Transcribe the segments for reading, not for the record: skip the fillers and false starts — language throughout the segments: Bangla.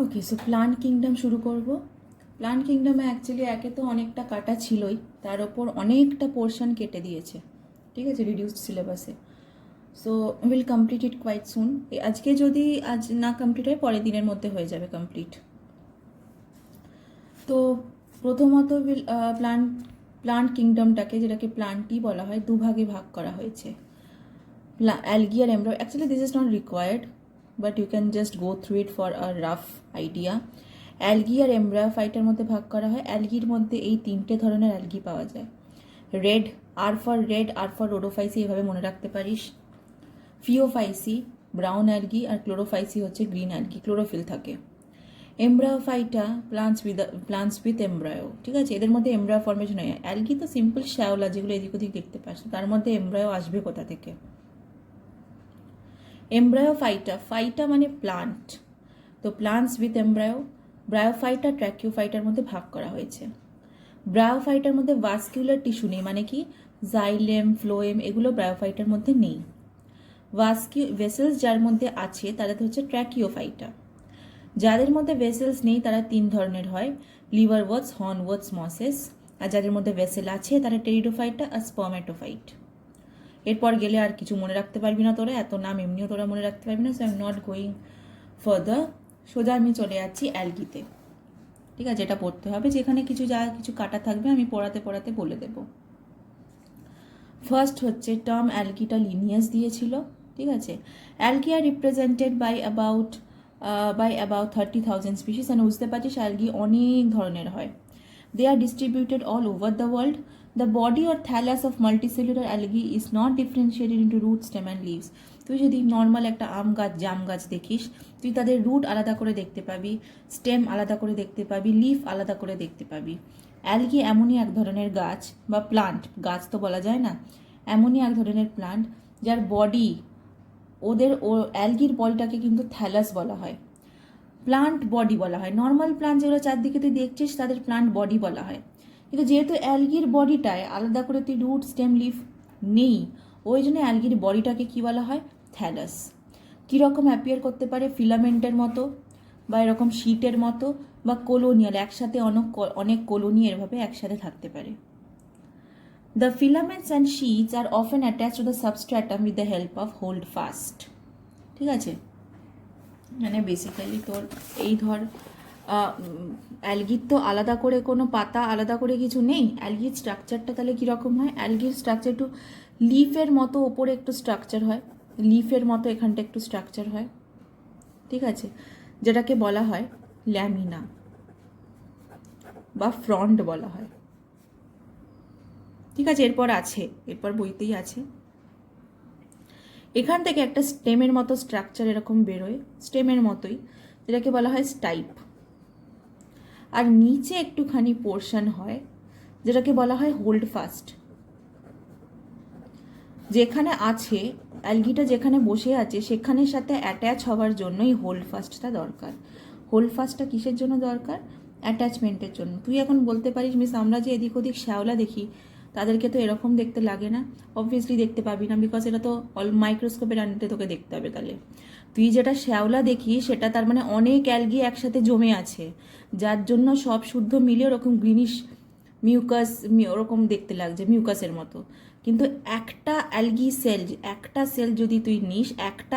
ওকে, সো প্লান্ট কিংডম শুরু করব। প্লান্ট কিংডমে অ্যাকচুয়ালি একে তো অনেকটা কাটা ছিলই, তার ওপর অনেকটা পোর্শন কেটে দিয়েছে, ঠিক আছে, রিডিউসড সিলেবাসে। So will complete it quite soon. আজকে যদি আজ না কমপ্লিট হয় পরের দিনের মধ্যে হয়ে যাবে কমপ্লিট। তো প্রথমত প্লান্ট প্লান্ট কিংডমটাকে, যেটাকে প্লান্টই বলা হয়, দুভাগে ভাগ করা হয়েছে। অ্যালগি আর এমব্রা, actually this is not required, but you can just go through it for a rough idea. Algae আর এমব্রায়োফাইটার মধ্যে ভাগ করা হয়। অ্যালগির মধ্যে এই তিনটে ধরনের অ্যালগি পাওয়া যায়। Red, R for red, R for Rhodophyceae, এভাবে মনে রাখতে পারিস। ফিওফাইসি ব্রাউন অ্যালগি, আর ক্লোরোফাইসি হচ্ছে গ্রিন অ্যালগি, ক্লোরোফিল থাকে। এমব্রায়োফাইটা প্লান্টস উইথ এমব্রায়ো, ঠিক আছে, এদের মধ্যে এমব্রায়ো ফর্মেশন হয়। অ্যালগি তো সিম্পল শ্যাওলা, যেগুলো এদিক ওদিক দেখতে পাস, তার মধ্যে এমব্রায়ো আসবে কোথা থেকে? এমব্রায়োফাইটা, ফাইটা মানে প্লান্ট, তো প্লান্টস উইথ এমব্রায়ো। ব্রায়োফাইটা ট্র্যাকিওফাইটার মধ্যে ভাগ করা হয়েছে। ব্রায়োফাইটার মধ্যে ভাস্কুলার টিস্যু নেই, মানে কি জাইলেম, ফ্লোয়েম, এগুলো ব্রায়োফাইটার মধ্যে নেই। ভেসেলস যার মধ্যে আছে তারা হচ্ছে ট্র্যাকিওফাইটা। যাদের মধ্যে ভেসেলস নেই তারা তিন ধরনের হয়, লিভারওয়ার্টস, হর্নওয়ার্টস, মসেস। আর যাদের মধ্যে ভেসেল আছে তারা টেরিডোফাইটা আর স্পার্মেটোফাইট। এরপর গেলে আর কিছু মনে রাখতে পারবি না তোরা, এত নাম এমনিও তোরা মনে রাখতে পারবি না, so I am not going further. সোজা আমি চলে যাচ্ছি অ্যালগিতে, ঠিক আছে, এটা পড়তে হবে, যেখানে কিছু কাটা থাকবে আমি পড়াতে পড়াতে বলে দেব। ফার্স্ট হচ্ছে টার্ম অ্যালগিটা লিনিয়াস দিয়েছিল, ঠিক আছে। Algae are represented by about 30,000 species. মানে বুঝতে পারছিস অ্যালগি অনেক ধরনের হয়। They are distributed all over the world. The body or thallus of multicellular algae is not differentiated into root, stem and leaves. তুই যদি নর্মাল একটা আম গাছ, জাম গাছ দেখিস, তুই তাদের রুট আলাদা করে দেখতে পাবি, স্টেম আলাদা করে দেখতে পাবি, লিফ আলাদা করে দেখতে পাবি। অ্যালগি এমনই এক ধরনের গাছ বা প্লান্ট, গাছ তো বলা যায় না, এমনই এক ধরনের প্লান্ট যার বডি, অ্যালগির বডিটাকে কিন্তু থ্যালাস বলা হয়, প্লান্ট বডি বলা হয়। নর্মাল প্লান্ট যেগুলো চারদিকে তুই দেখছিস তাদের প্লান্ট বডি বলা হয়, কিন্তু যেহেতু অ্যালগির বডিটায় আলাদা করে তুই রুট, স্টেম, লিফ নেই, ওই জন্য অ্যালগির বডিটাকে কী বলা হয়? থ্যালাস। কীরকম অ্যাপিয়ার করতে পারে? ফিলামেন্টের মতো, বা এরকম শীটের মতো, বা কোলোনিয়াল, একসাথে অনেক কোলোনি এভাবে একসাথে থাকতে পারে। The filaments and sheets are often attach to the substratum with the help of holdfast, ঠিক আছে। মানে বেসিক্যালি তোর এই ধর অ্যালগির তো আলাদা করে কোনো পাতা, আলাদা করে কিছু নেই। অ্যালগির স্ট্রাকচারটা তাহলে কীরকম হয়? অ্যালগির স্ট্রাকচার একটু লিফের মতো, ওপরে একটু স্ট্রাকচার হয়, লিফের মতো এখানটা একটু স্ট্রাকচার হয়, ঠিক আছে, যেটাকে বলা হয় ল্যামিনা বা ফ্রন্ট বলা হয়, ঠিক আছে। এরপর বইতেই আছে, এখান থেকে একটা স্টেমের মতো স্ট্রাকচার এরকম বেরোয়, স্টেমের মতোই, যেটাকে বলা হয় স্টাইপ। আর নিচে একটুখানি পোর্শন হয় যেটাকে বলা হয় হোল্ড ফাস্ট। যেখানে আছে অ্যালগিটা, যেখানে বসে আছে সেখানের সাথে অ্যাটাচ হওয়ার জন্যই হোল্ড ফাস্টটা দরকার। হোল্ড ফাস্টটা কিসের জন্য দরকার? অ্যাটাচমেন্টের জন্য। তুই এখন বলতে পারিস, মিস আমরা যে এদিক ওদিক শ্যাওলা দেখি তাদেরকে তো এরকম দেখতে লাগে না। অবভিয়াসলি দেখতে পাবি না, বিকজ এটা তো মাইক্রোস্কোপের আন্ডারে তোকে দেখতে হবে। তাহলে তুই যেটা শ্যাওলা দেখি সেটা তার মানে অনেক অ্যালগি একসাথে জমে আছে, যার জন্য সব শুদ্ধ মিলিয়ে ওরকম গ্রিনিশ মিউকাস ওরকম দেখতে লাগছে, মিউকাসের মতো। কিন্তু একটা সেল যদি তুই নিস, একটা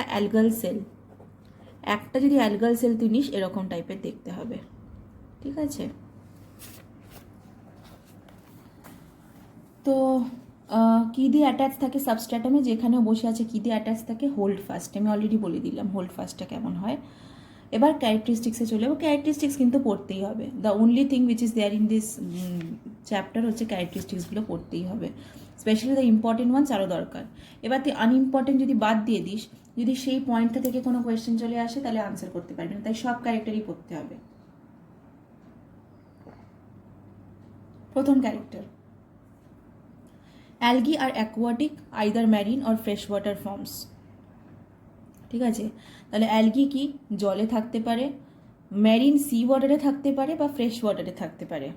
যদি অ্যালগাল সেল তুই নিস, এরকম টাইপের দেখতে হবে, ঠিক আছে। তো কী দিয়ে অ্যাটাচ থাকে সাবস্ট্র্যাটামে? যেখানে বসে আছে কী দিয়ে অ্যাটাচ থাকে? Hold fast. আমি অলরেডি বলে দিলাম হোল্ড ফাস্টটা কেমন হয়। এবার ক্যারেক্টারিস্টিক্সে চলে যাবো। ক্যারেক্টারিস্টিক্স কিন্তু পড়তেই হবে। The only thing which is there in this chapter হচ্ছে ক্যারেক্টারিস্টিক্সগুলো পড়তেই হবে, স্পেশালি দ্য ইম্পর্টেন্ট ওয়ান্স আরও দরকার। এবার তুই আনইম্পর্টেন্ট যদি বাদ দিয়ে দিস, যদি সেই পয়েন্টটা থেকে কোনো কোয়েশ্চেন চলে আসে তাহলে আনসার করতে পারবি না, তাই সব ক্যারেক্টারই পড়তে হবে। প্রথম character, algae are aquatic, either marine or fresh water forms, ঠিক আছে। তাহলে অ্যালগি কি? জলে থাকতে পারে, ম্যারিন সি ওয়াটারে থাকতে পারে, বা ফ্রেশ ওয়াটারে থাকতে পারে,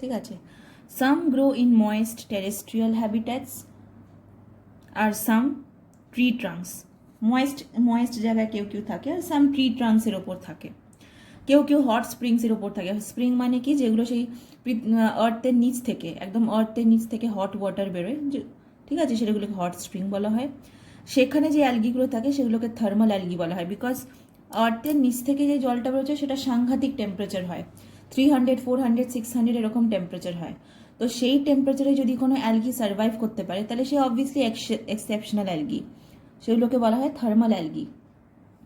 ঠিক আছে। Some grow in moist terrestrial habitats আর সাম ট্রি ট্রাঙ্কস। ময়েস্ট জায়গায় কেউ থাকে, আর সাম ট্রি ট্রাঙ্কসের ওপর থাকে। কেউ কেউ হট স্প্রিংসের ওপর থাকে। স্প্রিং মানে কি, যেগুলো সেই আর্থের নিচ থেকে, একদম আর্থের নিচ থেকে হট ওয়াটার বেরোয়, ঠিক আছে, সেগুলোকে হট স্প্রিং বলা হয়। সেখানে যে অ্যালগিগুলো থাকে সেগুলোকে থার্মাল অ্যালগি বলা হয়, বিকজ আর্থের নিচ থেকে যে জলটা বেরোচ্ছে সেটা সাংঘাতিক টেম্পারেচার হয়, 300, 400, 600 এরকম টেম্পারেচার হয়। তো সেই টেম্পারেচারে যদি কোনো অ্যালগি সার্ভাইভ করতে পারে তাহলে সে অবভিয়াসলি এক্সেপশনাল অ্যালগি, সেগুলোকে বলা হয় থার্মাল অ্যালগি।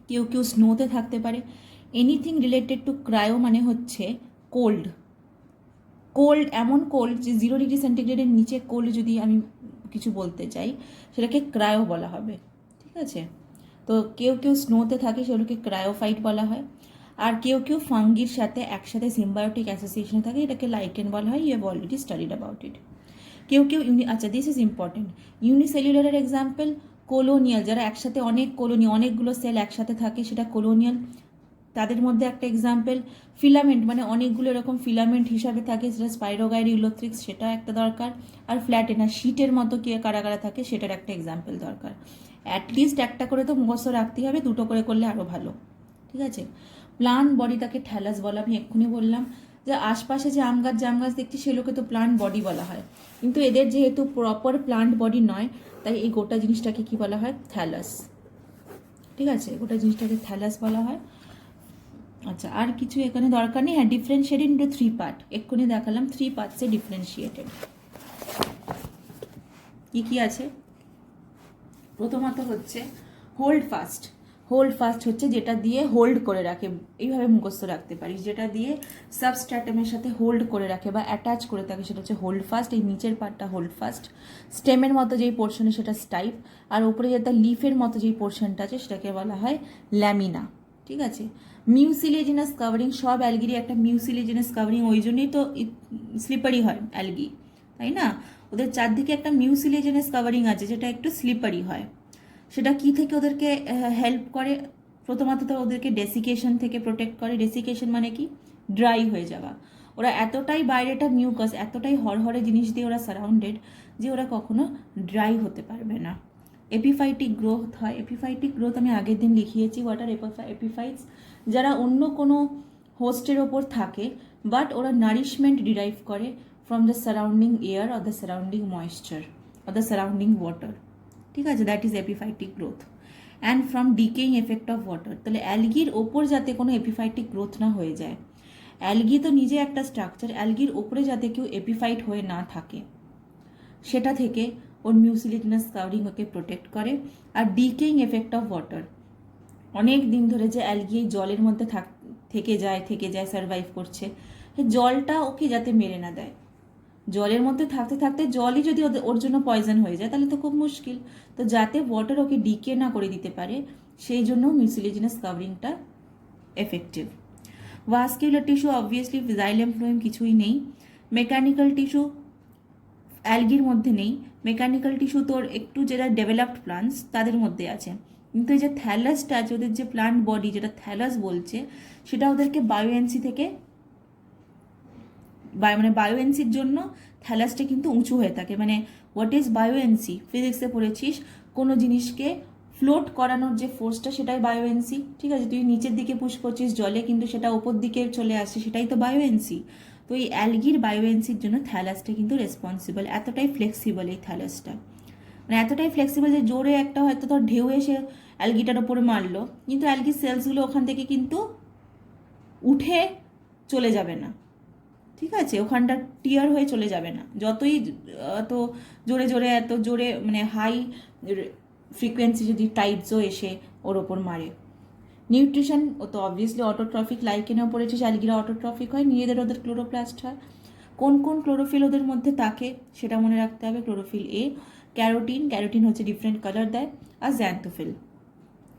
কেউ কেউ স্নোতে থাকতে পারে। এনিথিং রিলেটেড টু ক্রায়ো মানে হচ্ছে কোল্ড। কোল্ড এমন কোল্ড যে 0 ডিগ্রি সেন্টিগ্রেডের নিচে কোল্ড যদি আমি কিছু বলতে চাই সেটাকে ক্রায়ো বলা হবে, ঠিক আছে। তো কেউ কেউ স্নোতে থাকে সেগুলোকে ক্রায়োফাইট বলা হয়। আর কেউ কেউ ফাঙ্গির সাথে একসাথে সিম্বায়োটিক অ্যাসোসিয়েশনে থাকে, এটাকে লাইকেন বলা হয়। You have already studied about it. কেউ কেউ আচ্ছা, দিস ইজ ইম্পর্টেন্ট। ইউনিসেলুলারের এক্সাম্পল কোলোনিয়াল, যারা একসাথে অনেক কলোনি, অনেকগুলো সেল একসাথে থাকে, সেটা কোলোনিয়াল। তাদের মধ্যে একটা এক্সাম্পল ফিলামেন্ট, মানে অনেকগুলো এরকম ফিলামেন্ট হিসাবে থাকে, সেটা স্পাইরোগাইড ইউলোথ্রিক্স, সেটা একটা দরকার। আর ফ্ল্যাটেনার শিটের মতো কে কারা কারা থাকে সেটার একটা এক্সাম্পল দরকার। অ্যাটলিস্ট একটা করে তো মুখস্থ রাখতেই হবে, দুটো করে করলে আরও ভালো, ঠিক আছে। প্লান্ট বডি, তাকে থ্যালাস বলা, আমি এক্ষুনি বললাম যে আশপাশে যে আম গাছ জাম গাছ দেখছি সেগুলোকে তো প্লান্ট বডি বলা হয়, কিন্তু এদের যেহেতু প্রপার প্লান্ট বডি নয় তাই এই গোটা জিনিসটাকে কি বলা হয়, থ্যালাস, ঠিক আছে, গোটা জিনিসটাকে থ্যালাস বলা হয়। আচ্ছা, আর কিছু এখানে দরকার নেই। হ্যাঁ, ডিফারেন্সিয়েটেড ইন্টু 3 পার্ট, এক্ষুনি দেখালাম 3 পার্টসে ডিফারেন্সিয়েটেড। কি কি আছে, প্রথমত হচ্ছে হোল্ড ফাস্ট। হোল্ড ফাস্ট হচ্ছে যেটা দিয়ে হোল্ড করে রাখে, এইভাবে মুখস্থ রাখতে পারিস, যেটা দিয়ে সাবস্ট্র্যাটামের সাথে হোল্ড করে রাখে বা অ্যাটাচ করে থাকে সেটা হচ্ছে হোল্ড ফাস্ট। এই নিচের পার্টটা হোল্ড ফাস্ট। স্টেমের মতো যেই পোর্শনে সেটা স্টাইপ, আর উপরে যেটা লিফের মতো যেই পোর্শনটা আছে সেটাকে বলা হয় ল্যামিনা, ঠিক আছে। মিউসিলেজিনাস কাভারিং, সব অ্যালগিরই একটা মিউসিলেজিনাস কাভারিং, ওই জন্যই তো স্লিপারি হয় অ্যালগি, তাই না। ওদের চারদিকে একটা মিউসিলেজিনাস কাভারিং আছে যেটা একটু স্লিপারি হয়। সেটা কি থেকে ওদেরকে হেল্প করে, প্রথমত তো ওদেরকে ডেসিকেশন থেকে প্রোটেক্ট করে। ডেসিকেশন মানে কি, ড্রাই হয়ে যাওয়া। ওরা এতটাই বাইরেটা মিউকাস, এতটাই হরহরে জিনিস দিয়ে ওরা সারাউন্ডেড যে ওরা কখনো ড্রাই হতে পারবে না। এপিফাইটিক গ্রোথ হয়। এপিফাইটিক গ্রোথ আমি আগের দিন লিখিয়েছি, হোয়াট আর এপিফাইটস, যারা অন্য কোনো হোস্টের ওপর থাকে বাট ওরা নারিশমেন্ট ডিরাইভ করে from the surrounding air or the surrounding moisture or the surrounding water, ঠিক আছে, that is epiphytic growth. And from decaying effect of water. তাহলে অ্যালগির ওপর যাতে কোনো এপিফাইটিক গ্রোথ না হয়ে যায়, অ্যালগি তো নিজে একটা স্ট্রাকচার, অ্যালগির ওপরে যাতে কেউ এপিফাইট হয়ে না থাকে সেটা থেকে ওর মিউসিলিজিনাস কাভারিং ওকে প্রোটেক্ট করে। আর ডিকেইং এফেক্ট অফ ওয়াটার, অনেক দিন ধরে যে অ্যালগি জলের মধ্যে থেকে যায় সার্ভাইভ করছে, জলটা ওকে যাতে মেরে না দেয়। জলের মধ্যে থাকতে থাকতে জলই যদি ওর জন্য পয়জন হয়ে যায় তাহলে তো খুব মুশকিল। তো যাতে ওয়াটার ওকে ডিকে না করে দিতে পারে সেই জন্য মিউসিলেজিনাস কাভারিংটা effective. Vascular tissue, obviously xylem phloem কিছুই নেই। মেকানিক্যাল টিস্যু অ্যালগির মধ্যে নেই। মেকানিক্যাল টিস্যু তোর একটু যেটা ডেভেলপড প্লান্টস তাদের মধ্যে আছে, কিন্তু এই যে থ্যালাসটা আছে, ওদের যে প্লান্ট বডি যেটা থ্যালাস বলছে, সেটা ওদেরকে বায়োএনসি থেকে মানে বায়োএনসির জন্য থ্যালাসটা কিন্তু উঁচু হয়ে থাকে। মানে হোয়াট ইজ বায়োএনসি, ফিজিক্সে পড়েছিস, কোনো জিনিসকে ফ্লোট করানোর যে ফোর্সটা সেটাই বায়োএনসি, ঠিক আছে। তুই নিচের দিকে পুশ করছিস জলে, কিন্তু সেটা ওপর দিকে চলে আসছে, সেটাই তো বায়োএনসি। তো এই অ্যালগির বায়োএনসির জন্য থ্যালাসটা কিন্তু রেসপন্সিবল। এতটাই ফ্লেক্সিবল এই থ্যালাসটা, মানে এতটাই ফ্লেক্সিবল যে জোরে একটা হয়তো তোর ঢেউ এসে অ্যালগিটার ওপরে মারলো, কিন্তু অ্যালগির সেলসগুলো ওখান থেকে কিন্তু উঠে চলে যাবে না, ঠিক আছে, ওখানটা টিয়ার হয়ে চলে যাবে না। যতই এত জোরে মানে হাই ফ্রিকোয়েন্সি যদি টাইডসও এসে ওর ওপর মারে। নিউট্রিশন, ও তো অবভিয়াসলি অটোট্রফিক, লাইকেনেও পড়েছিস অ্যালগিরা অটোট্রফিক হয়, নিজেদের ওদের ক্লোরোপ্লাস্ট হয়। কোন কোন ক্লোরোফিল ওদের মধ্যে থাকে সেটা মনে রাখতে হবে। ক্লোরোফিল এ, ক্যারোটিন হচ্ছে ডিফারেন্ট কালার দেয়, আর জ্যান্থোফিল।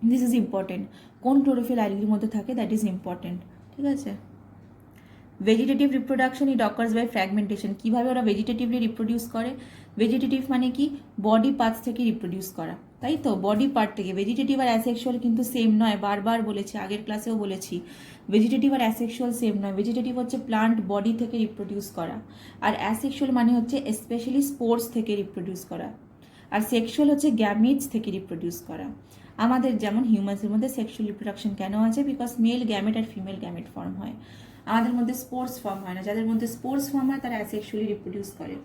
দিস ইজ ইম্পর্টেন্ট, কোন ক্লোরোফিল অ্যালগির মধ্যে থাকে দ্যাট ইজ ইম্পর্টেন্ট, ঠিক আছে। Vegetative reproduction, it occurs by fragmentation. কীভাবে ওরা ভেজিটেটিভলি রিপ্রোডিউস করে? ভেজিটেটিভ মানে কি, বডি পার্টস থেকে রিপ্রোডিউস করা, তাই তো, বডি পার্ট থেকে। ভেজিটেটিভ আর অ্যাসেক্সুয়াল কিন্তু সেম নয়, বারবার বলেছি, আগের ক্লাসেও বলেছি, ভেজিটেটিভ আর অ্যাসেক্সুয়াল সেম নয়। ভেজিটেটিভ হচ্ছে প্লান্ট বডি থেকে রিপ্রোডিউস করা, আর অ্যাসেক্সুয়াল মানে হচ্ছে স্পেশালি স্পোর্স থেকে রিপ্রোডিউস করা, আর সেক্সুয়াল হচ্ছে গ্যামিটস থেকে রিপ্রোডিউস করা। আমাদের যেমন হিউম্যান্সের মধ্যে সেক্সুয়াল রিপ্রোডাকশন কেন আছে? বিকজ মেল গ্যামেট আর ফিমেল গ্যামেট ফর্ম হয়। আমাদের মধ্যে স্পোর্স ফর্ম হয় না। যাদের মধ্যে স্পোর্স ফর্ম হয় তারা অ্যাসেক্সুয়ালি রিপ্রোডিউস করে।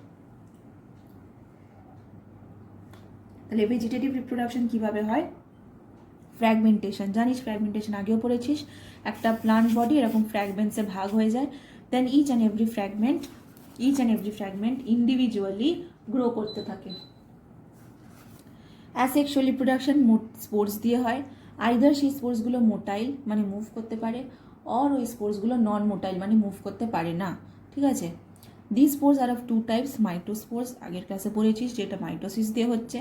তাহলে ভেজিটেটিভ রিপ্রোডাকশন কিভাবে হয়? ফ্র্যাগমেন্টেশন, জানিস ফ্র্যাগমেন্টেশন আগেও পড়েছিস। একটা প্লান্ট বডি এরকম ফ্র্যাগমেন্টসে ভাগ হয়ে যায়, then each and every fragment individually grow করতে থাকে। অ্যাসেক্সুয়াল রিপ্রোডাকশন স্পোর্স দিয়ে হয়। আইদার সেই স্পোর্সগুলো মোটাইল মানে মুভ করতে পারে, অর ওই স্পোর্সগুলো নন মোটাইল মানে মুভ করতে পারে না। ঠিক আছে? This spores are of two types, mitospores আগের ক্লাসে পড়েছিস যেটা মাইটোসিস দিয়ে হচ্ছে,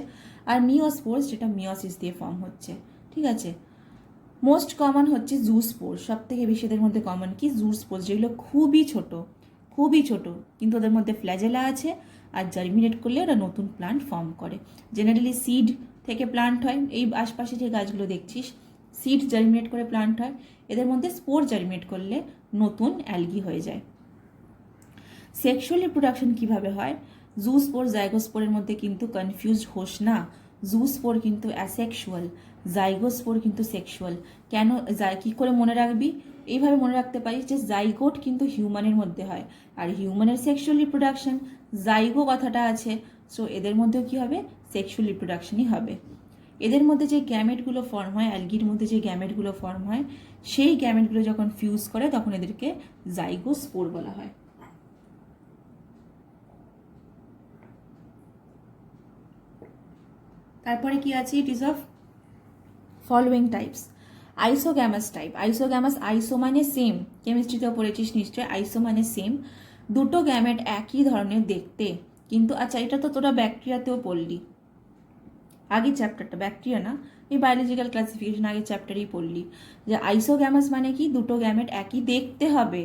আর নিওস্পোর্স যেটা মিওসিস দিয়ে ফর্ম হচ্ছে। ঠিক আছে? মোস্ট কমন হচ্ছে জুস্পোর্স, সব থেকে বেশি এদের মধ্যে কমন কি? জুস্পোর্স, যেগুলো খুবই ছোট কিন্তু ওদের মধ্যে ফ্ল্যাজেলা আছে, আর জার্মিনেট করলে ওরা নতুন প্লান্ট ফর্ম করে। জেনারেলি সিড থেকে প্লান্ট হয়, এই আশপাশে যে গাছগুলো দেখছিস সিড জার্মিনেট করে প্লান্ট হয়, এদের মধ্যে স্পোর জার্মিনেট করলে নতুন অ্যালগি হয়ে যায়। সেক্সুয়াল রিপ্রোডাকশন কিভাবে হয়? জুস্পোর জাইগোস্পোরের মধ্যে কিন্তু কনফিউজড হোস না, জুস্পোর কিন্তু অ্যাসেক্সুয়াল, জাইগোস্পোর কিন্তু সেক্সুয়াল। কেন কি করে মনে রাখবি? এইভাবে মনে রাখতে পারিস যে জাইগোট কিন্তু হিউম্যানের মধ্যে হয়, আর হিউম্যানের সেক্সুয়াল রিপ্রোডাকশন, জাইগো কথাটা আছে, সো এদের মধ্যেও কি হবে? সেক্সুয়াল রিপ্রোডাকশনই হবে। এদের মধ্যে যে গ্যামেটগুলো ফর্ম হয়, অ্যালগির মধ্যে যে গ্যামেটগুলো ফর্ম হয়, সেই গ্যামেটগুলো যখন ফিউজ করে তখন এদেরকে জাইগোস্পোর বলা হয়। তারপরে কি আছে? It is of following types. Isogamous type. Isogamous, iso মানে সেম, কেমিস্ট্রিতেও পড়েছিস নিশ্চয়। আইসো মানে সেম, দুটো গ্যামেট একই ধরনের দেখতে, কিন্তু আচ্ছা এটা তো তোরা ব্যাকটেরিয়াতেও পড়লি, আগের চ্যাপ্টারটা, ব্যাকটেরিয়া না, এই বায়োলজিক্যাল ক্লাসিফিকেশন আগের চ্যাপ্টারেই পড়লি যে আইসোগ্যামাস মানে কি? দুটো গ্যামেট একই দেখতে হবে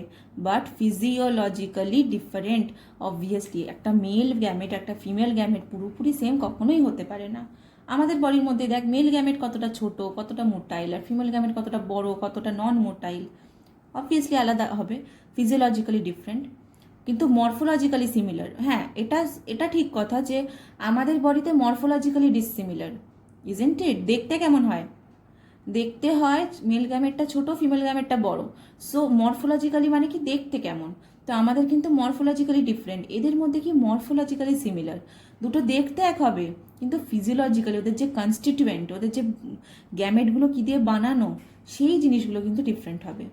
বাট ফিজিওলজিক্যালি ডিফারেন্ট। অবভিয়াসলি একটা মেল গ্যামেট একটা ফিমেল গ্যামেট পুরোপুরি সেম কখনোই হতে পারে না। আমাদের বডির মধ্যে দেখ মেল গ্যামেট কতটা ছোট, কতটা মোটাইল, আর ফিমেল গ্যামেট কতটা বড়, কতটা নন মোটাইল, অবভিয়াসলি আলাদা হবে, ফিজিওলজিক্যালি ডিফারেন্ট কিন্তু মরফোলজিক্যালি সিমিলার। হ্যাঁ, এটা ঠিক কথা যে আমাদের বডিতে মরফোলজিক্যালি ডিসিমিলার, ইজেন্ট ইট? দেখতে কেমন হয়? দেখতে হয় মেল গ্যামেটটা ছোট, ফিমেল গ্যামেটটা বড়। সো মরফোলজিক্যালি মানে কি? দেখতে কেমন। তো আমাদের কিন্তু মরফোলজিক্যালি ডিফারেন্ট, এদের মধ্যে কি মরফোলজিক্যালি সিমিলার। দুটো দেখতে এক হবে কিন্তু ফিজিওলজিক্যালি ওদের যে কনস্টিটিউয়েন্ট, ওদের যে গ্যামেটগুলো কী দিয়ে বানানো, সেই জিনিসগুলো কিন্তু ডিফারেন্ট হবে।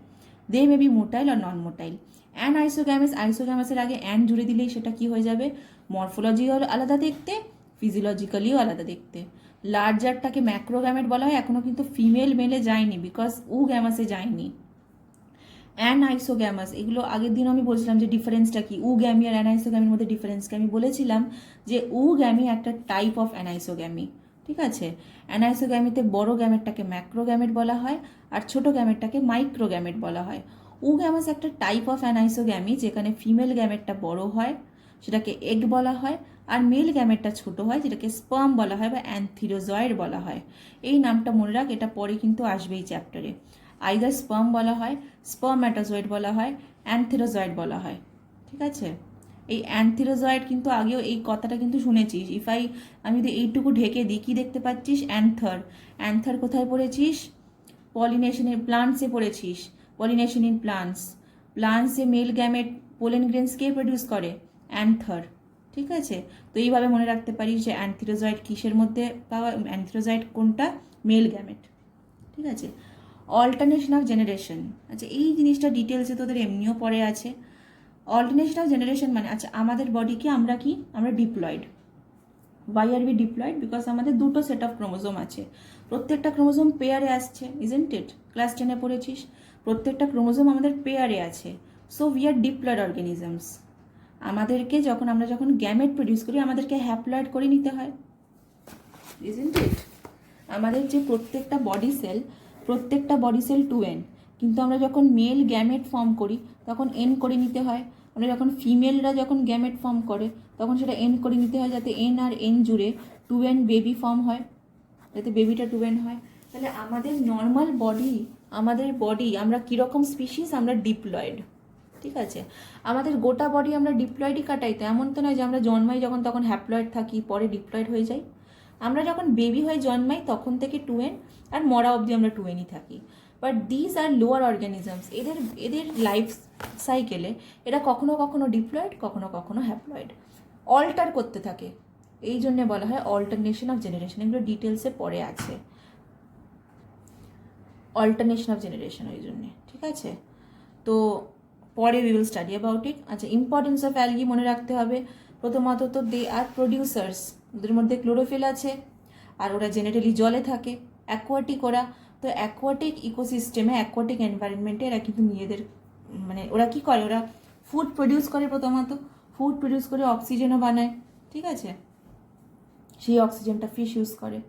দে মে বি মোটাইল আর নন মোটাইল। অ্যান আইসোগ্যামাস, আইসোগ্যামাসের আগে অ্যান জুড়ে দিলেই সেটা কি হয়ে যাবে? মরফোলজিও আলাদা দেখতে, ফিজিওলজিক্যালিও আলাদা দেখতে। লার্জারটাকে ম্যাক্রোগ্যামেট বলা হয়, এখনও কিন্তু ফিমেল মেলে যায়নি বিকজ উ গ্যামাসে যায়নি। অ্যানাইসোগ্যামাস, এগুলো আগের দিন আমি বলছিলাম যে ডিফারেন্সটা কি, উ গ্যামি আর অ্যানাইসোগ্যামির মধ্যে ডিফারেন্সকে আমি বলেছিলাম যে উ গ্যামি একটা টাইপ অফ অ্যানাইসোগ্যামি। ঠিক আছে? অ্যানাইসোগ্যামিতে বড় গ্যামেটটাকে ম্যাক্রোগ্যামেট বলা হয় আর ছোট গ্যামেটটাকে মাইক্রোগ্যামেট বলা হয়। উ গ্যামাস একটা টাইপ অফ অ্যানাইসোগ্যামি যেখানে ফিমেল গ্যামেটটা বড় হয়, সেটাকে এগ বলা হয়, আর মেল গ্যামেটটা ছোট হয় যেটাকে স্পার্ম বলা হয় বা অ্যান্থিরোজয়েড বলা হয়। এই নামটা মনে রাখ, এটা পরে কিন্তু আসবেই চ্যাপ্টারে। আইদার স্পার্ম বলা হয়, স্পার্ম্যাটোজয়েড বলা হয়, অ্যান্থেরোজয়েড বলা হয়। ঠিক আছে? এই অ্যান্থেরোজয়েড কিন্তু আগেও এই কথাটা কিন্তু শুনেছিস। আমি যদি এইটুকু ঢেকে দিই, কি দেখতে পাচ্ছিস? অ্যান্থার কোথায় পড়েছিস? পলিনেশনের প্লান্টসে পড়েছিস, পলিনেশন ইন প্লান্টসে মেল গ্যামেট পোলেন গ্রেনস কে প্রডিউস করে? অ্যান্থার। ঠিক আছে? তো এইভাবে মনে রাখতে পারিস যে অ্যান্থেরোজয়েড কিসের মধ্যে পাওয়া, অ্যান্থেরোজয়েড কোনটা? Male gamete. ঠিক আছে? অল্টারনেশন অফ জেনারেশন, আচ্ছা এই জিনিসটা ডিটেলসে তোদের এমনিও পড়ে আছে। অল্টারনেশন অফ জেনারেশন মানে, আচ্ছা আমাদের বডিকে আমরা diploid. Why are we diploid? Because আমাদের দুটো সেট অফ ক্রোমোজোম আছে, প্রত্যেকটা ক্রোমোজোম পেয়ারে আসছে, ইজেন্ট ইট? ক্লাস 10-এ পড়েছিস, প্রত্যেকটা ক্রোমোজোম আমাদের পেয়ারে আছে। So we are diploid organisms. আমাদেরকে আমরা যখন গ্যামেট প্রডিউস করি আমাদেরকে হ্যাপ্লয়েড করে নিতে হয়, ইজেন্ট ইট? আমাদের যে প্রত্যেকটা বডি সেল 2n, কিন্তু আমরা যখন মেল গ্যামেট ফর্ম করি তখন n করে নিতে হয়। আমরা যখন ফিমেলরা যখন গ্যামেট ফর্ম করে তখন সেটা n করে নিতে হয়, যাতে n আর n জুড়ে 2n বেবি ফর্ম হয়, যাতে বেবিটা 2n হয়। তাহলে আমাদের নর্মাল বডি, আমরা কীরকম স্পিসিস? আমরা ডিপ্লয়েড। ঠিক আছে? আমাদের গোটা বডি আমরা ডিপ্লয়েডই কাটাই, তো এমন তো নয় যে আমরা জন্মাই যখন তখন হ্যাপ্লয়েড থাকি, পরে ডিপ্লয়েড হয়ে যাই। আমরা যখন বেবি হয়ে জন্মাই তখন থেকে 2n, আর মরা অবধি আমরা 2n থাকি। But this are lower organisms, এদের লাইফ সাইকেলে এরা কখনো কখনো ডিপ্লয়েড, কখনো কখনো হ্যাপ্লয়েড, অল্টার করতে থাকে। এই জন্যে বলা হয় অল্টারনেশন অফ জেনারেশন। এগুলো ডিটেলসে পরে আছে, অল্টারনেশন অফ জেনারেশন ওই জন্যে, ঠিক আছে। তো পরে we will study about it. আচ্ছা, ইম্পর্টেন্স অফ অ্যালগি মনে রাখতে হবে। প্রথমত তো দে আর প্রডিউসার্স, ওদের মধ্যে ক্লোরোফিল আছে, আর ওরা জেনারেলি জলে থাকে, অ্যাকোয়াটিক ওরা। তো অ্যাকোয়াটিক ইকোসিস্টেমে, অ্যাকোয়াটিক এনভায়রনমেন্টে এরা কিন্তু নিজেদের মানে ওরা কী করে, ওরা ফুড প্রডিউস করে, প্রথমত ফুড প্রডিউস করে অক্সিজেনও বানায়, ঠিক আছে। সেই অক্সিজেনটা ফিশ ইউজ করে।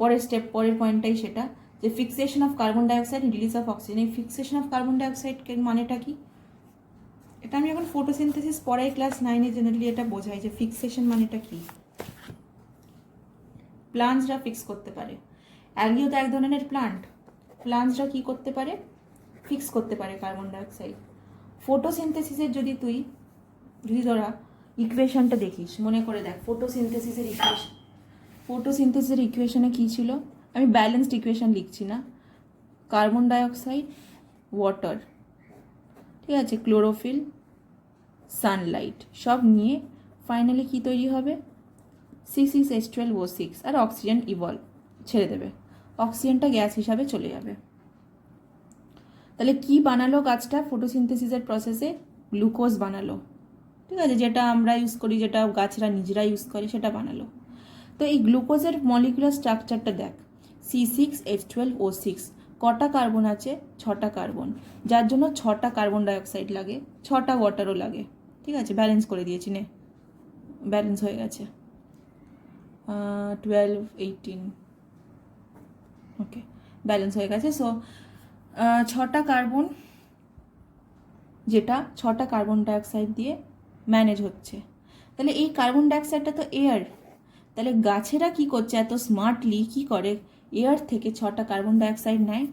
পরের স্টেপ, পরের পয়েন্টটাই সেটা, যে fixation of carbon dioxide, release of oxygen. এই ফিক্সেশন অফ কার্বন ডাইঅক্সাইড মানেটা কি? এটা আমি এখন ফটোসিনথেসিস পড়াই ক্লাস 9-এ, জেনারেলি এটা বোঝাই যে ফিক্সেশন মানেটা কি। প্লান্টসরা ফিক্স করতে পারে, অ্যালগিও তো এক ধরনের প্লান্ট, প্লান্টসরা কী করতে পারে? ফিক্স করতে পারে কার্বন ডাইঅক্সাইড। ফটোসিনথেসিসের যদি তোরা ইকুয়েশনটা দেখিস, মনে করে দেখ ফটোসিনথেসিসের ইকুয়েশন। ফটোসিনথেসিসের ইকুয়েশনে কী ছিল? আমি ব্যালেন্সড ইকুয়েশন লিখছি না, কার্বন ডাইঅক্সাইড, ওয়াটার, ঠিক আছে, ক্লোরোফিল, সানলাইট সব নিয়ে ফাইনালি কি তৈরি হবে? C6H12O6, আর অক্সিজেন ইভলভ ছেড়ে দেবে, অক্সিজেনটা গ্যাস হিসাবে চলে যাবে। তাহলে কি বানালো গাছটা ফটোসিনথেসিসের প্রসেসে? গ্লুকোজ বানালো, ঠিক আছে, যেটা আমরা ইউজ করি, যেটা গাছরা নিজেরা ইউজ করে, সেটা বানালো। তো এই গ্লুকোজের মলিকুলার স্ট্রাকচারটা দেখ, C6H12O6, কটা কার্বন আছে? 6টা কার্বন, যার জন্য 6টা কার্বন ডাইঅক্সাইড লাগে, 6টা ওয়াটারও লাগে, ঠিক আছে। ব্যালেন্স করে দিয়েছি, নে ব্যালেন্স হয়ে গেছে, 12, 18, ওকে, ব্যালেন্স হয়ে গেছে। সো 6টা কার্বন, যেটা 6টা কার্বন ডাইঅক্সাইড দিয়ে ম্যানেজ হচ্ছে। তাহলে এই কার্বন ডাইঅক্সাইডটা তো এয়ার, তাহলে গাছেরা কি করছে? এত স্মার্টলি কি করে? এয়ার থেকে 6টা কার্বন ডাইঅক্সাইড নেয়,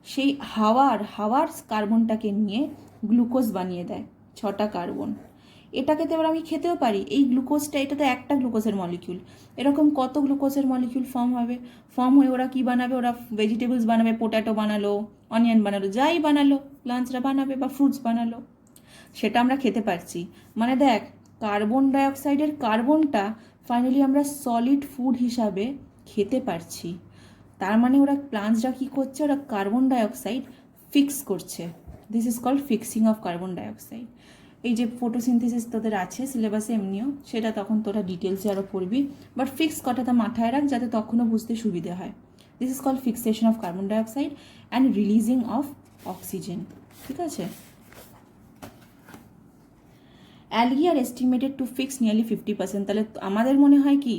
সেই হাওয়ার কার্বনটাকে নিয়ে গ্লুকোজ বানিয়ে দেয়, 6টা কার্বন। এটাকে তো এবার আমি খেতেও পারি, এই গ্লুকোজটা, এটা তো একটা গ্লুকোজের মলিকিউল, এরকম কত গ্লুকোজের মলিকিউল ফর্ম হয়ে ওরা কি বানাবে? ওরা ভেজিটেবলস বানাবে, পোট্যাটো বানালো, অনিয়ন বানালো, যাই বানালো প্লান্টসরা বানাবে, বা ফ্রুটস বানালো, সেটা আমরা খেতে পারছি। মানে দেখ, কার্বন ডাইঅক্সাইডের কার্বনটা ফাইনালি আমরা সলিড ফুড হিসাবে খেতে পারছি। তার মানে ওরা প্লান্টসরা কী করছে? ওরা কার্বন ডাইঅক্সাইড ফিক্স করছে। This is called fixing of carbon dioxide. এই যে ফটোসিনথেসিস তোদের আছে সিলেবাসে এমনিও, সেটা তখন তোরা ডিটেলসে আরও পড়বি, বাট ফিক্স কথাটা মাথায় রাখ যাতে তখনও বুঝতে সুবিধে হয়। This is called fixation of carbon dioxide and releasing of oxygen, ঠিক আছে। Algae are estimated to fix nearly 50%। তাহলে আমাদের মনে হয় কি,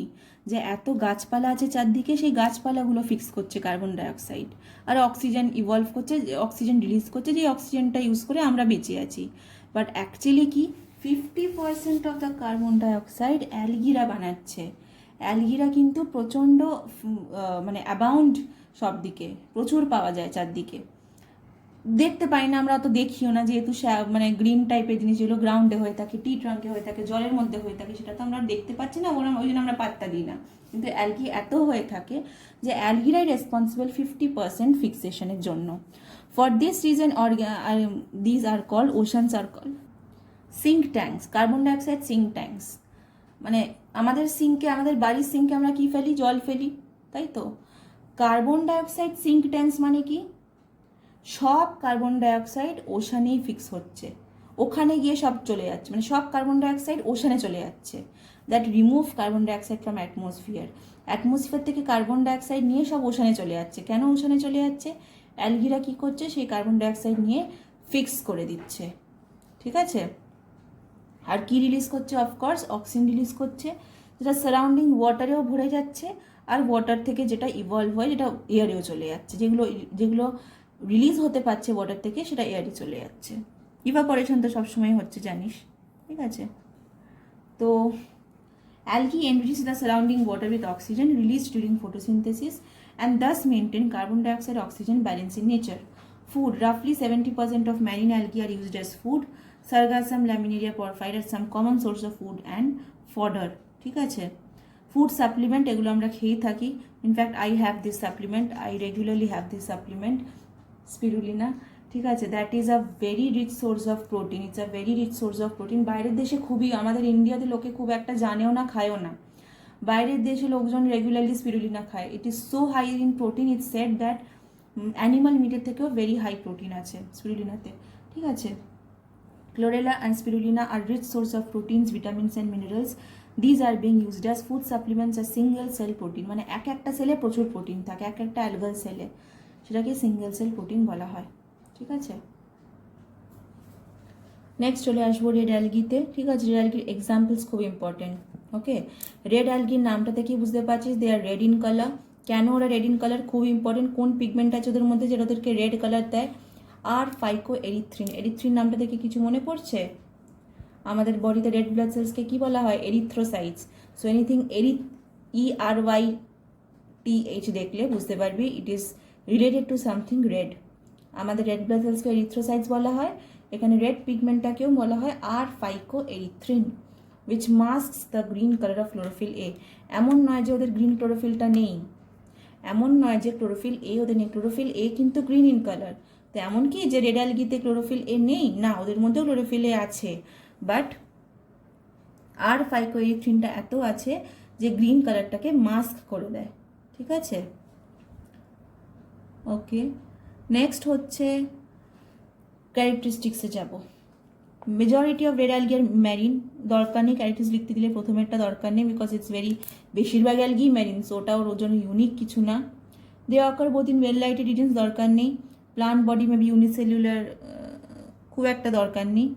যে এত গাছপালা আছে চারদিকে, সেই গাছপালাগুলো ফিক্স করছে কার্বন ডাইঅক্সাইড, আর অক্সিজেন ইভলভ করছে, অক্সিজেন রিলিজ করছে, যে অক্সিজেনটা ইউজ করে আমরা বেঁচে আছি। বাট অ্যাকচুয়ালি কি, 50% অফ দ্য কার্বন ডাইঅক্সাইড অ্যালগিরা বানাচ্ছে। অ্যালগিরা কিন্তু প্রচণ্ড মানে অ্যাবাউন্ড, সব দিকে প্রচুর পাওয়া যায় চারদিকে, দেখতে পাই না আমরা, অত দেখিও না, যেহেতু মানে গ্রিন টাইপের জিনিস যেগুলো গ্রাউন্ডে হয়ে থাকে, টি ট্রাঙ্কে হয়ে থাকে, জলের মধ্যে হয়ে থাকে, সেটা তো আমরা দেখতে পাচ্ছি না, ওই জন্য আমরা পাত্তা দিই না। কিন্তু অ্যালগি এত হয়ে থাকে যে অ্যালগিরাই রেসপন্সিবল 50% ফিক্সেশনের জন্য। For this reason this are called, oceans are called sink tanks. Carbon dioxide sink tanks, মানে আমাদের সিঙ্কে, আমাদের বাড়ির সিঙ্কে আমরা কি ফেলি? জল ফেলি, তাই তো। কার্বন ডাইঅক্সাইড সিঙ্ক ট্যাঙ্কস মানে কি? সব কার্বন ডাইঅক্সাইড ওশানেই ফিক্স হচ্ছে, ওখানে গিয়ে সব চলে যাচ্ছে, মানে সব কার্বন ডাইঅক্সাইড ওশানে চলে যাচ্ছে। That remove carbon dioxide from atmosphere থেকে কার্বন ডাইঅক্সাইড নিয়ে সব ওশানে চলে যাচ্ছে। কেন ওশানে চলে যাচ্ছে? অ্যালগিরা কী করছে? সেই কার্বন ডাইঅক্সাইড নিয়ে ফিক্স করে দিচ্ছে, ঠিক আছে। আর কি রিলিজ করছে? অফকোর্স অক্সিজেন রিলিজ করছে, যেটা সারাউন্ডিং ওয়াটারেও ভরে যাচ্ছে, আর ওয়াটার থেকে যেটা ইভলভ হয়, যেটা এয়ারেও চলে যাচ্ছে, যেগুলো রিলিজ হতে পারছে ওয়াটার থেকে, সেটা এয়ারে চলে যাচ্ছে। ইভাপোরেশন তো সবসময় হচ্ছে, জানিস, ঠিক আছে। তো algae enriches the surrounding water with oxygen released during photosynthesis and thus maintain carbon dioxide oxygen balance in nature. Food, roughly 70% of marine algae are used as food. Sargassum, Laminaria, porphyry are some common source of food and fodder, ঠিক আছে। ফুড সাপ্লিমেন্ট, এগুলো আমরা খেয়েই থাকি। In fact I have this supplement, I regularly have this supplement, spirulina. ঠিক আছে, that is a very rich source of protein, it's a very rich source of protein. বাইরের দেশে খুবই, আমাদের ইন্ডিয়াতে লোকে খুব একটা জানেও না, খায়ও না। বাইরের দেশে লোকজন রেগুলারলি স্পিরুলিনা খায়। It is so high in protein, it's said that animal মিটের থেকেও ভেরি হাই প্রোটিন আছে স্পিরুলিনাতে। ঠিক আছে, chlorella and spirulina are rich source of proteins, vitamins and minerals. These are being used as food supplements as single cell protein, মানে এক একটা সেলে প্রচুর প্রোটিন থাকে, এক একটা অ্যালগাল সেলে, সেটাকে সিঙ্গেল সেল প্রোটিন বলা হয়। ঠিক আছে, নেক্সট চলে আসবো রেড অ্যালগিতে। ঠিক আছে, রেড অ্যালগির এক্সাম্পলস খুব ইম্পর্টেন্ট। ওকে, রেড অ্যালগির নামটা থেকে বুঝতে পারছিস দে আর রেড ইন কালার। কেন ওরা রেড ইন কালার? খুব ইম্পর্টেন্ট, কোন পিগমেন্ট আছে ওদের মধ্যে যেটা ওদেরকে রেড কালার দেয়? আর ফাইকো এরিথ্রিন। এরিথ্রিন নামটা থেকে কিছু মনে পড়ছে? আমাদের বডিতে রেড ব্লাড সেলসকে কি বলা হয়? এরিথ্রোসাইটস। সো এনিথিং ERYTH দেখলে বুঝতে পারবি it is related to something red. আমাদের রেড ব্লাড সেলসকে এরিথ্রোসাইটস বলা হয়, এখানে রেড পিগমেন্টটাকেও বলা হয় R phycoerythrin, which masks the green colour of chlorophyll a. এমন নয় যে ওদের গ্রিন ক্লোরোফিলটা নেই, এমন নয় যে ক্লোরোফিল এ ওদের নেই, ক্লোরোফিল এ কিন্তু গ্রিন ইন কালার। তো এমন কি যে রেড অ্যালগিতে ক্লোরোফিল এ নেই? না, ওদের মধ্যেও ক্লোরোফিল এ আছে, বাট আর ফাইকোএরিথ্রিনটা এত আছে যে গ্রিন কালারটাকে মাস্ক করে দেয়। ঠিক আছে, ওকে। নেক্সট হচ্ছে ক্যারেক্টারিস্টিক্সে যাব। Majority of red algae are marine, দরকার নেই ক্যারেক্টারিস্টিক্স লিখতে দিলে, প্রথমেরটা দরকার নেই বিকজ ইটস ভেরি, বেশিরভাগ অ্যালগি ম্যারিন, সো ওটাও ওর জন্য ইউনিক কিছু না। They occur both in well lighted regions, দরকার নেই। Plant body may be unicellular, খুব একটা দরকার নেই।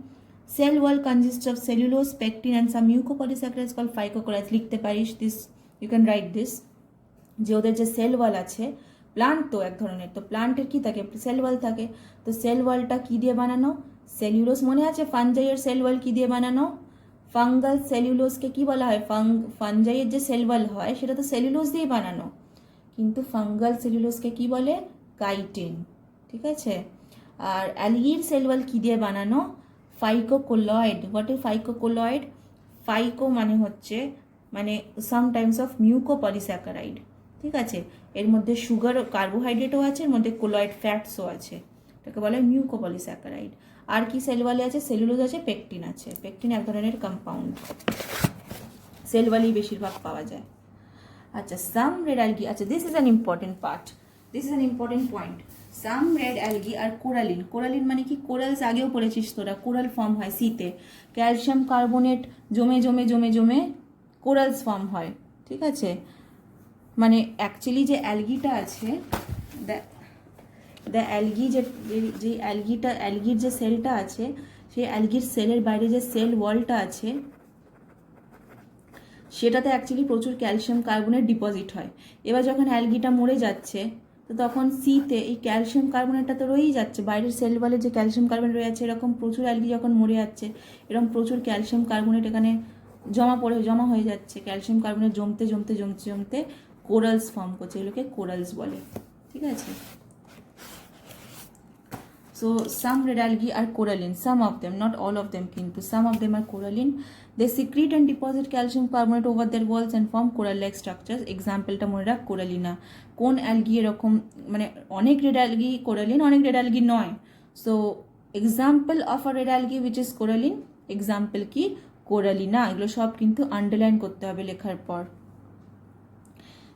Cell wall consist of cellulose, pectin and some mucopolysaccharides called phycocolloids. লিখতে পারিস this, you can write this, যে ওদের যে সেল ওয়াল আছে, প্লান্ট তো এক ধরনের, তো প্লান্টের কি থাকে? সেল ওয়াল থাকে। তো সেল ওয়ালটা কি দিয়ে বানানো? সেলুলোজ। মনে আছে ফানজাইয়ের সেল ওয়াল কি দিয়ে বানানো? ফাঙ্গাল সেলুলোজকে কি বলা হয়? ফানজাইয়ের যে সেল ওয়াল হয় সেটা তো সেলুলোজ দিয়ে বানানো, কিন্তু ফাঙ্গাল সেলুলোজকে কি বলে? কাইটিন। ঠিক আছে, আর অ্যালগির সেল ওয়াল কি দিয়ে বানানো? ফাইকোকোলয়েড। What is ফাইকোকোলয়েড? ফাইকো মানে হচ্ছে মানে সামটাইমস অফ মিউকোপলিস্যাকারাইড। ঠিক আছে, এর মধ্যে সুগার, কার্বোহাইড্রেটও আছে, এর মধ্যে কোলয়েড ফ্যাটসও আছে, এটাকে বলে মিউকোপলিস্যাকারাইড। আর কি সেল ওয়ালে আছে? সেলুলোজ আছে, পেকটিন আছে। পেকটিন এক ধরনের কম্পাউন্ড, সেল ওয়ালেই বেশিরভাগ পাওয়া যায়। আচ্ছা, সাম রেড অ্যালগি, আচ্ছা this is an important part, this is an important point. Some red algae are coralline. Coralline মানে কি? কোরালস আগেও পড়েছিস তোরা, কোরাল ফর্ম হয় সিতে, ক্যালসিয়াম কার্বনেট জমে জমে জমে জমে কোরালস ফর্ম হয়। ঠিক আছে, মানে অ্যাকচুয়ালি যে অ্যালগিটা আছে, দ্য অ্যালগি, যে অ্যালগিটা, অ্যালগির যে সেলটা আছে, সেই অ্যালগির সেলের বাইরে যে সেল ওয়ালটা আছে সেটাতে অ্যাকচুয়ালি প্রচুর ক্যালসিয়াম কার্বনেট ডিপোজিট হয়। এবার যখন অ্যালগিটা মরে যাচ্ছে, তো তখন সিতে এই ক্যালসিয়াম কার্বনেটটা তো রয়েই যাচ্ছে, বাইরের সেল ওয়ালে যে ক্যালসিয়াম কার্বনেট রয়ে যাচ্ছে, এরকম প্রচুর অ্যালগি যখন মরে যাচ্ছে, এরকম প্রচুর ক্যালসিয়াম কার্বনেট এখানে জমা হয়ে যাচ্ছে। ক্যালসিয়াম কার্বনেট জমতে জমতে জমতে জমতে কোরালস ফর্ম করছে, এগুলোকে কোরালস বলে। ঠিক আছে, so some red algae are coralline, some of them, not all of them, কিন্তু some of them are coralline. They secrete and deposit calcium carbonate over their walls and form coral like structures. এক্সাম্পলটা মনে রাখ, কোরালিনা। কোন অ্যালগি এরকম, মানে অনেক রেড অ্যালগি কোরালিন, অনেক রেড অ্যালগি নয়। So example of a red algae which is coralline, example কি? কোরালিনা। এগুলো সব কিন্তু আন্ডারলাইন করতে হবে লেখার পর।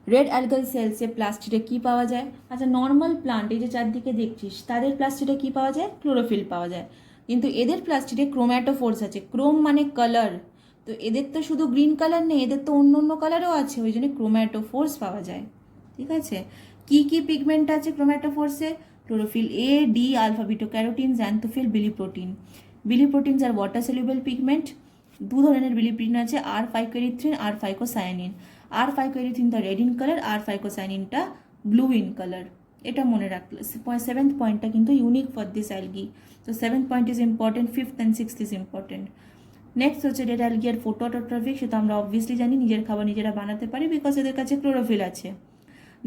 রেড অ্যালগাল সেলসে প্লাস্টিডে কি পাওয়া যায়? আচ্ছা, নর্মাল প্লান্ট, এই যে চারদিকে দেখছিস, তাদের প্লাস্টিডে কি পাওয়া যায়? ক্লোরোফিল পাওয়া যায়, কিন্তু এদের প্লাস্টিডে ক্রোম্যাটোফোর্স আছে। ক্রোম মানে কালার, তো এদের তো শুধু গ্রিন কালার নেই, এদের তো অন্য অন্য কালারও আছে, ওই জন্য ক্রোম্যাটোফোর্স পাওয়া যায়। ঠিক আছে, কি কি পিগমেন্ট আছে ক্রোম্যাটোফোর্সে? Chlorophyll a, d, alpha beta carotene, xanthophyll, biliprotein. Biliproteins are water soluble pigment. দু ধরনের বিলিপ্রোটিন আছে, R phycoerythrin, R phycocyanin. R ফাইকোএরিথ্রিনটা রেড ইন কালার, আর ফাইকোসায়ানিনটা ব্লু ইন কালার। এটা মনে রাখলে। সেভেন্থ পয়েন্টটা কিন্তু ইউনিক ফর দিস অ্যালগি, তো seventh point is important, fifth and sixth is important. Next হচ্ছে রেড অ্যালগি আর ফটোঅটোট্রফিক, সেটা আমরা অবভিয়াসলি জানি, নিজের খাবার নিজেরা বানাতে পারি বিকজ এদের কাছে ক্লোরোফিল আছে।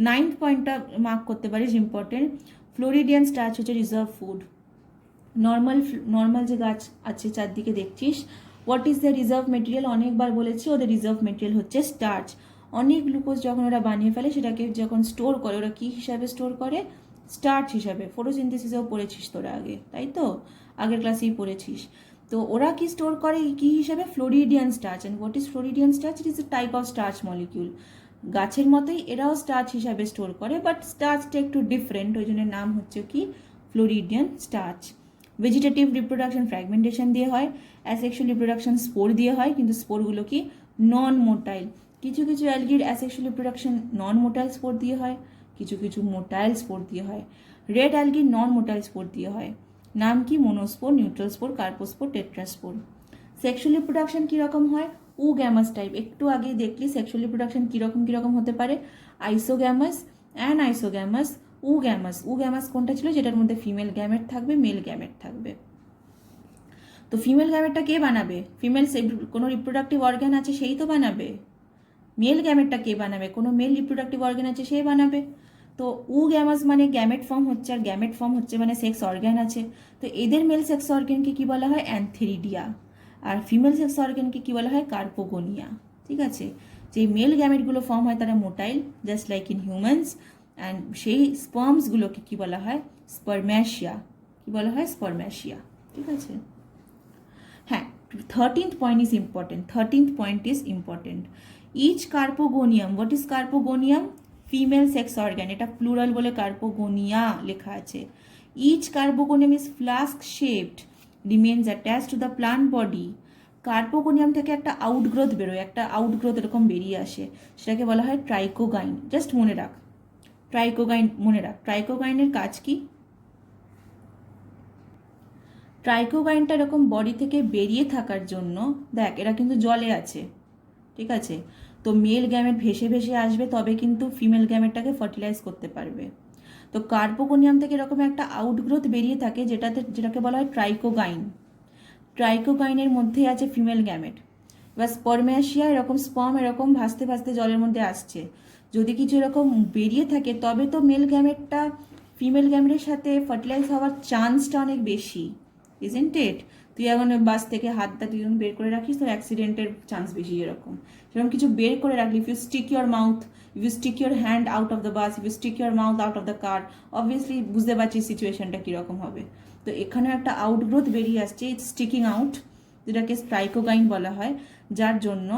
নাইন্থ পয়েন্টটা মার্ক করতে পারিস, ইম্পর্টেন্ট। ফ্লোরিডিয়ান স্টার্চ হচ্ছে রিজার্ভ ফুড। নর্মাল যে গাছ আছে চারদিকে দেখছিস, what is the reserve material? অনেকবার বলেছি, ওদের রিজার্ভ মেটেরিয়াল হচ্ছে স্টার্চ। অনেক গ্লুকোজ যখন ওরা বানিয়ে ফেলে সেটাকে যখন স্টোর করে, ওরা কী হিসাবে স্টোর করে? স্টার্চ হিসাবে। ফটোসিনথেসিসেও পড়েছিস তোরা আগে, তাই তো? আগের ক্লাসেই পড়েছিস। তো ওরা কি স্টোর করে কী হিসাবে? Floridian starch. And what is Floridian starch? It is a type of starch molecule. গাছের মতোই এরাও স্টার্চ হিসাবে স্টোর করে, বাট স্টার্চটা একটু ডিফারেন্ট, ওই জন্য নাম হচ্ছে কি Floridian starch. Vegetative reproduction fragmentation দিয়ে হয়, অ্যাসেক্সুয়াল রিপ্রোডাকশন স্পোর দিয়ে হয়, কিন্তু স্পোরগুলো কি নন মোটাইল। কিছু কিছু অ্যালগির asexual reproduction non motile spore দিয়ে হয়, কিছু কিছু মোটাইল স্পোর দিয়ে হয়। রেড অ্যালগির নন মোটাইল স্পোর দিয়ে হয়। নাম কি? Monospore, neutral spore, carpospore, tetraspore. Sexual reproduction কীরকম হয়? Gamous type. একটু আগেই দেখলি সেক্সুয়াল রিপ্রোডাকশন কীরকম হতে পারে? আইসোগ্যামাস, অ্যানআইসোগ্যামাস, গ্যামাস। গ্যামাস কোনটা ছিল? যেটার মধ্যে ফিমেল গ্যামেট থাকবে, মেল গ্যামেট থাকবে। তো ফিমেল গ্যামেটটা কে বানাবে? ফিমেল কোনো রিপ্রোডাক্টিভ অর্গ্যান আছে সেই তো বানাবে। মেল গ্যামেটটা কে বানাবে? কোনো মেল রিপ্রোডাক্টিভ অর্গ্যান আছে সেই বানাবে। তো গ্যামাস মানে গ্যামেট ফর্ম হচ্ছে, আর গ্যামেট ফর্ম হচ্ছে মানে সেক্স অর্গ্যান আছে। তো এদের মেল সেক্স অর্গ্যানকে কি বলা হয়? অ্যানথেরিডিয়া। আর ফিমেল সেক্স অর্গ্যানকে কি বলা হয়? কার্পোগোনিয়া। ঠিক আছে? যে মেল গ্যামেটগুলো ফর্ম হয় তারা motile, just like in humans. And সেই স্পার্মসগুলোকে কি বলা হয়? স্পারম্যাশিয়া। কি বলা হয়? স্পারম্যাশিয়া। ঠিক আছে? হ্যাঁ, 13th point is important. 13th point is important. Each carpogonium, what is carpogonium? Female sex organ. এটা প্লুরাল বলে কার্পোগোনিয়া লেখা আছে। Each carpogonium is flask shaped, remains attached to the plant body. কার্পোগোনিয়াম থেকে একটা আউটগ্রোথ বেরোয়, একটা আউটগ্রোথ এরকম বেরিয়ে আসে, সেটাকে বলা হয় ট্রাইকোগাইন। জাস্ট মনে রাখ, ট্রাইকোগাইন মনে রাখ। ট্রাইকোগাইনের কাজ কি? ট্রাইকোগাইনটা এরকম বডি থেকে বেরিয়ে থাকার জন্য, দেখ এরা কিন্তু জলে আছে, ঠিক আছে? তো মেল গ্যামেট ভেসে ভেসে আসবে, তবে কিন্তু ফিমেল গ্যামেটটাকে ফার্টিলাইজ করতে পারবে। তো কার্পোগোনিয়াম থেকে এরকম একটা আউটগ্রোথ বেরিয়ে থাকে যেটাকে বলা হয় ট্রাইকোগাইন। ট্রাইকোগাইনের মধ্যেই আছে ফিমেল গ্যামেট। এবার স্পারম্যাশিয়া এরকম স্পার্ম এরকম ভাসতে ভাসতে জলের মধ্যে আসছে, যদি কিছু এরকম বেরিয়ে থাকে তবে তো মেল গ্যামেটটা ফিমেল গ্যামেটের সাথে ফার্টিলাইজ হওয়ার চান্সটা অনেক বেশি, ইজন্ট ইট? তুই এখন বাস থেকে হাতটা তুই যখন বের করে রাখিস তোর অ্যাক্সিডেন্টের চান্স বেশি, সেরকম কিছু বের করে রাখলি, if you stick your mouth, if you stick your hand out of the bus, if you stick your mouth out of the car, obviously বুঝতে পারছিস সিচুয়েশনটা কীরকম হবে। তো এখানে একটা আউটগ্রোথ বেরিয়ে আসছে, স্টিকিং আউট, যেটাকে ট্রাইকোগাইন বলা হয়, যার জন্য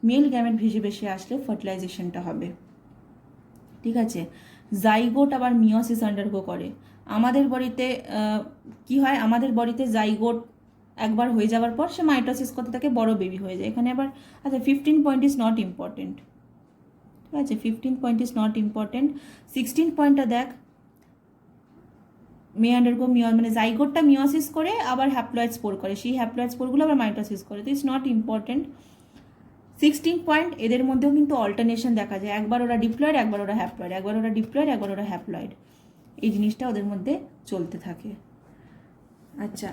মেল গ্যামেট ভেসে ভেসে আসলে ফার্টিলাইজেশনটা হবে। ঠিক আছে? জাইগোট আবার মিওসিস আন্ডারগো করে। আমাদের বডিতে কি হয়? আমাদের বডিতে জাইগোট একবার হয়ে যাওয়ার পর সে মাইটোসিস করতে থাকে, বড় বেবি হয়ে যায়। এখানে আবার আচ্ছা 15 পয়েন্ট ইজ নট ইম্পর্টেন্ট। ঠিক আছে? 15 পয়েন্ট ইজ নট ইম্পর্টেন্ট। 16 পয়েন্টটা দেখ, মে আন্ডারগো মানে জাইগোটটা মিওসিস করে আবার হ্যাপ্লয়েড স্পোর করে, সেই হ্যাপ্লয়েড স্পোরগুলো আবার মাইটোসিস করে। তো ইটস নট ইম্পর্টেন্ট। 16 পয়েন্ট, এদের মধ্যেও কিন্তু অল্টারনেশন দেখা যায়, একবার ওরা ডিপ্লয়েড, একবার ওরা হ্যাপ্লয়েড, একবার ওরা ডিপ্লয়েড, একবার ওরা হ্যাপ্লয়েড, এই জিনিসটা ওদের মধ্যে চলতে থাকে। আচ্ছা,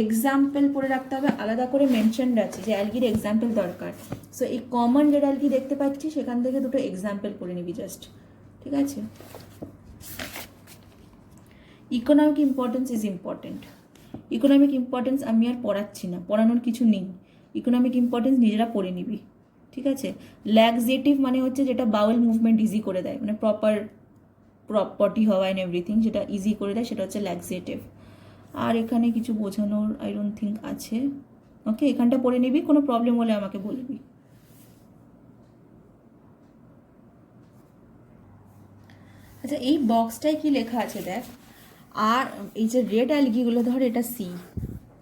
এক্সাম্পল পড়ে রাখতে হবে, আলাদা করে মেনশনড আছে যে অ্যালগির এক্সাম্পল দরকার। সো এই কমন রেড অ্যালগি দেখতে পাচ্ছি, সেখান থেকে দুটো এক্সাম্পল পড়ে নিবি জাস্ট। ঠিক আছে? Economic importance is important. Economic importance আমি আর পড়াচ্ছি না, পড়ানোর কিছু নেই। ইকোনমিক ইম্পর্টেন্স নিজেরা পড়ে নিবি। ঠিক আছে? ল্যাক্সেটিভ মানে হচ্ছে যেটা বাউল মুভমেন্ট ইজি করে দেয়, মানে প্রপার পটি হওয়া অ্যান্ড এভরিথিং যেটা ইজি করে দেয়, সেটা হচ্ছে ল্যাক্সেটিভ। আর এখানে কিছু বোঝানোর আই ডোন্ট থিঙ্ক আছে। ওকে, এখানটা পড়ে নিবি, কোনো প্রবলেম হলে আমাকে বলবি। আচ্ছা, এই বক্সটায় কি লেখা আছে দেখ। আর এই যে রেড অ্যালগিগুলো ধর, এটা সি,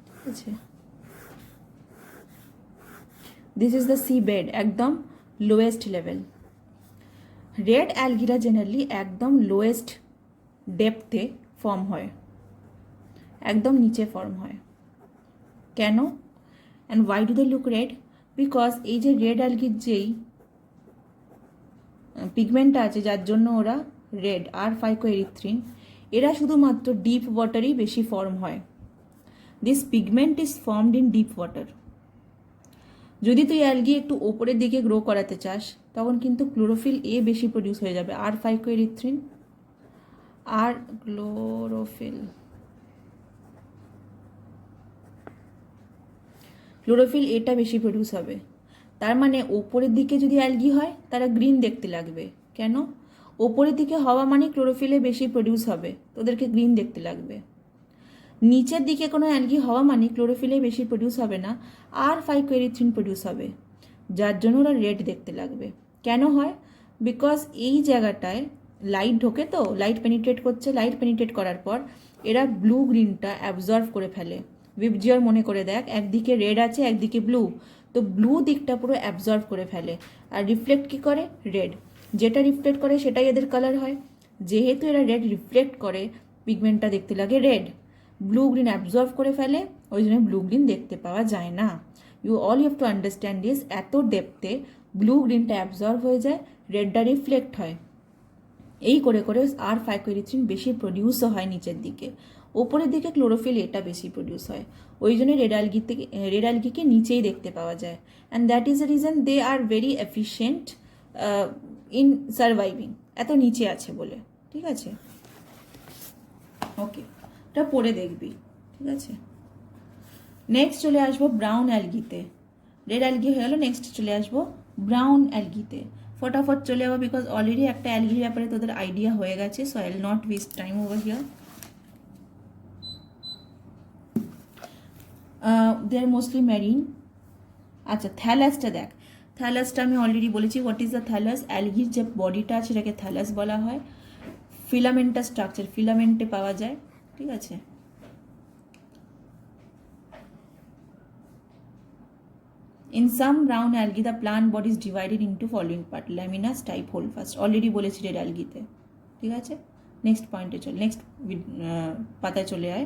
ঠিক আছে? This is the sea bed, একদম লোয়েস্ট লেভেল। রেড অ্যালগিরা জেনারেলি একদম লোয়েস্ট ডেপথে ফর্ম হয়, একদম নিচে ফর্ম হয়। কেন? And why do they look red? Because এই যে রেড অ্যালগির যেই পিগমেন্টটা আছে যার জন্য ওরা রেড, আর ফাইকোএরিথ্রিন, এরা শুধুমাত্র ডিপ ওয়াটারেই বেশি ফর্ম হয়। This pigment is formed in deep water. যদি তুই অ্যালগি একটু ওপরের দিকে গ্রো করাতে চাস, তখন কিন্তু ক্লোরোফিল এ বেশি প্রডিউস হয়ে যাবে, আর ফাইকোএরিথ্রিন আর ক্লোরোফিল এটা বেশি প্রডিউস হবে। তার মানে ওপরের দিকে যদি অ্যালগি হয় তারা গ্রিন দেখতে লাগবে। কেন? ওপরের দিকে হওয়া মানে ক্লোরোফিলে বেশি প্রডিউস হবে, তোদেরকে গ্রিন দেখতে লাগবে। নিচের দিকে কোনো অ্যালগি হওয়া মানে ক্লোরোফিলে বেশি প্রডিউস হবে না, আর ফাইকোএরিথ্রিন প্রডিউস হবে, যার জন্য ওরা রেড দেখতে লাগবে। কেন হয়? বিকজ এই জায়গাটায় লাইট ঢোকে, তো লাইট পেনিট্রেট করছে, লাইট পেনিট্রেট করার পর এরা ব্লু গ্রিনটা অ্যাবজর্ভ করে ফেলে। উইবজিওর মনে করে দেখ, একদিকে রেড আছে একদিকে ব্লু, তো ব্লু দিকটা পুরো অ্যাবজর্ভ করে ফেলে, আর রিফ্লেক্ট কী করে? রেড। যেটা রিফ্লেক্ট করে সেটাই এদের কালার হয়। যেহেতু এরা রেড রিফ্লেক্ট করে, পিগমেন্টটা দেখতে লাগে রেড। ব্লু গ্রিন অ্যাবজর্ভ করে ফেলে, ওই জন্য ব্লু গ্রিন দেখতে পাওয়া যায় না। You have to understand this, এত ডেপথে ব্লু গ্রিনটা অ্যাবজর্ভ হয়ে যায়, রেডটা রিফ্লেক্ট হয়। এই করে করে আর ফাইকোএরিথ্রিন বেশি প্রডিউসও হয় নিচের দিকে, ওপরের দিকে ক্লোরোফিল এটা বেশি প্রডিউস হয়। ওই জন্য রেড অ্যালগিকে নিচেই দেখতে পাওয়া যায়। And that is the reason they are very efficient in surviving, এত নিচে আছে বলে। ঠিক আছে, ওকে, এটা পড়ে দেখবি। ঠিক আছে, নেক্সট চলে আসবো ব্রাউন অ্যালগিতে। রেড অ্যালগি হয়ে গেল, নেক্সট চলে আসবো ব্রাউন অ্যালগিতে। ফটাফট চলে যাবো, বিকজ অলরেডি একটা অ্যালগির ব্যাপারে তোদের আইডিয়া হয়ে গেছে, so I will not waste time over here. They are mostly marine. আচ্ছা, থ্যালাসটা দেখ, থ্যালাসটা আমি অলরেডি বলেছি। What is the thallus? অ্যালগির যে বডিটা আছে সেটাকে থ্যালাস বলা হয়। ফিলামেন্টাস স্ট্রাকচার, ফিলামেন্টে পাওয়া যায়। ঠিক আছে, in some brown algae the plant body is divided into following part: laminus, type, hold fast. Already বলেছি রেড অ্যালগিতে। ঠিক আছে, নেক্সট পয়েন্টে চল, নেক্সট পাতায় চলে আয়।